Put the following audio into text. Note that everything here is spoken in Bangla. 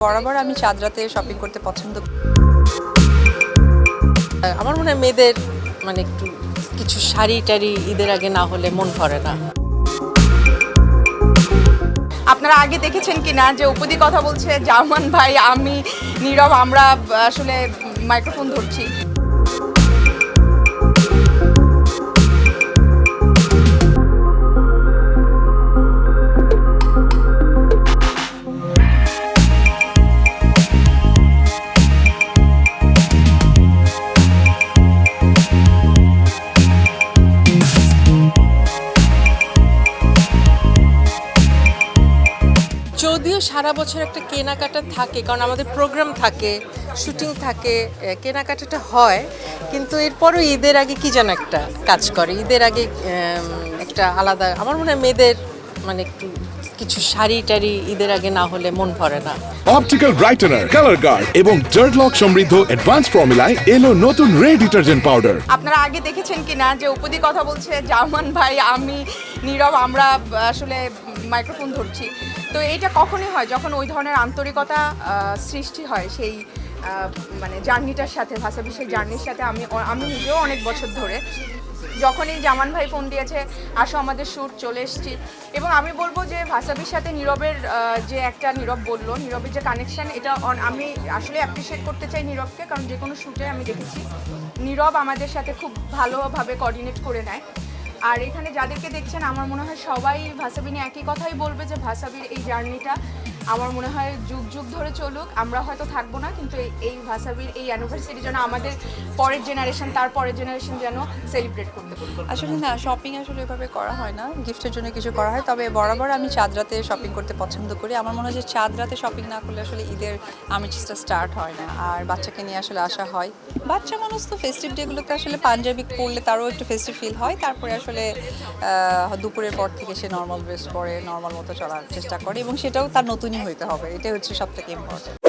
বরাবর আমি চাঁদ রাতে শপিং করতে পছন্দ করি। আমার মনে হয় মেয়েদের একটু কিছু শাড়ি টাড়ি ঈদের আগে না হলে মন ভরে না। আপনারা আগে দেখেছেন কিনা যে উপদি কথা বলছে জামান ভাই, আমি নীরব, আমরা আসলে মাইক্রোফোন ধরছি। যদিও সারা বছর একটা কেনাকাটা থাকে, কারণ আমাদের প্রোগ্রাম থাকে, শুটিং থাকে, কেনাকাটাটা হয়, কিন্তু এরপরও ঈদের আগে কি যেন একটা কাজ করে। ঈদের আগে একটা আলাদা, আমার মনে হয় মেয়েদের একটু কিছু শাড়ি টাড়ি ঈদের আগে না হলে মন ভরে না। অপটিক্যাল ব্রাইটেনার, কালার গার্ড এবং ডার্ট লক সমৃদ্ধ অ্যাডভান্স ফর্মুলায় এলো নতুন রে ডিটারজেন্ট পাউডার। আপনারা আগে দেখেছেন কিনা যে উপদি কথা বলছে জামান ভাই, আমি নীরব, আমরা আসলে মাইক্রোফোন ধরছি। তো এইটা কখনই হয় যখন ওই ধরনের আন্তরিকতা সৃষ্টি হয় সেই জার্নিটার সাথে, ভাসাবি সেই জার্নির সাথে। আমি নিজেও অনেক বছর ধরে যখনই জামান ভাই ফোন দিয়েছে আসো আমাদের শ্যুট, চলে এসেছি। এবং আমি বলবো যে ভাসাবির সাথে নীরবের যে একটা, নীরব বললো, নীরবের যে কানেকশন, এটা আমি আসলে অ্যাপ্রিসিয়েট করতে চাই নীরবকে, কারণ যে কোনো শ্যুটে আমি দেখেছি নীরব আমাদের সাথে খুব ভালোভাবে কোঅর্ডিনেট করে নেয়। আর এখানে যাদেরকে দেখছেন আমার মনে হয় সবাই ভাসাবি নিয়ে একই কথাই বলবে যে ভাসাবির এই জার্নিটা আমার মনে হয় যুগ যুগ ধরে চলুক। আমরা হয়তো থাকবো না, কিন্তু এই ভাসাবির এই অ্যানিভার্সারি যেন আমাদের পরের জেনারেশন, তার পরের জেনারেশন যেন সেলিব্রেট করতে পারে। আসলে না, শপিং আসলে এভাবে করা হয় না, গিফটের জন্য কিছু করা হয়। তবে বরাবর আমি চাঁদ রাতে শপিং করতে পছন্দ করি। আমার মনে হয় যে চাঁদ রাতে শপিং না করলে আসলে ঈদের আমেজটা স্টার্ট হয় না। আর বাচ্চাকে নিয়ে আসলে আসা হয়, বাচ্চা মানুষ তো ফেস্টিভ ডেগুলোতে আসলে পাঞ্জাবি পরলে তারও একটু ফেস্টিভ ফিল হয়। তারপরে আসলে দুপুরের পর থেকে সে নর্মাল ড্রেস পরে নর্মাল মতো চলার চেষ্টা করে, এবং সেটাও তার নতুনই হইতে হবে। এটাই হচ্ছে সব থেকে ইম্পর্টেন্ট।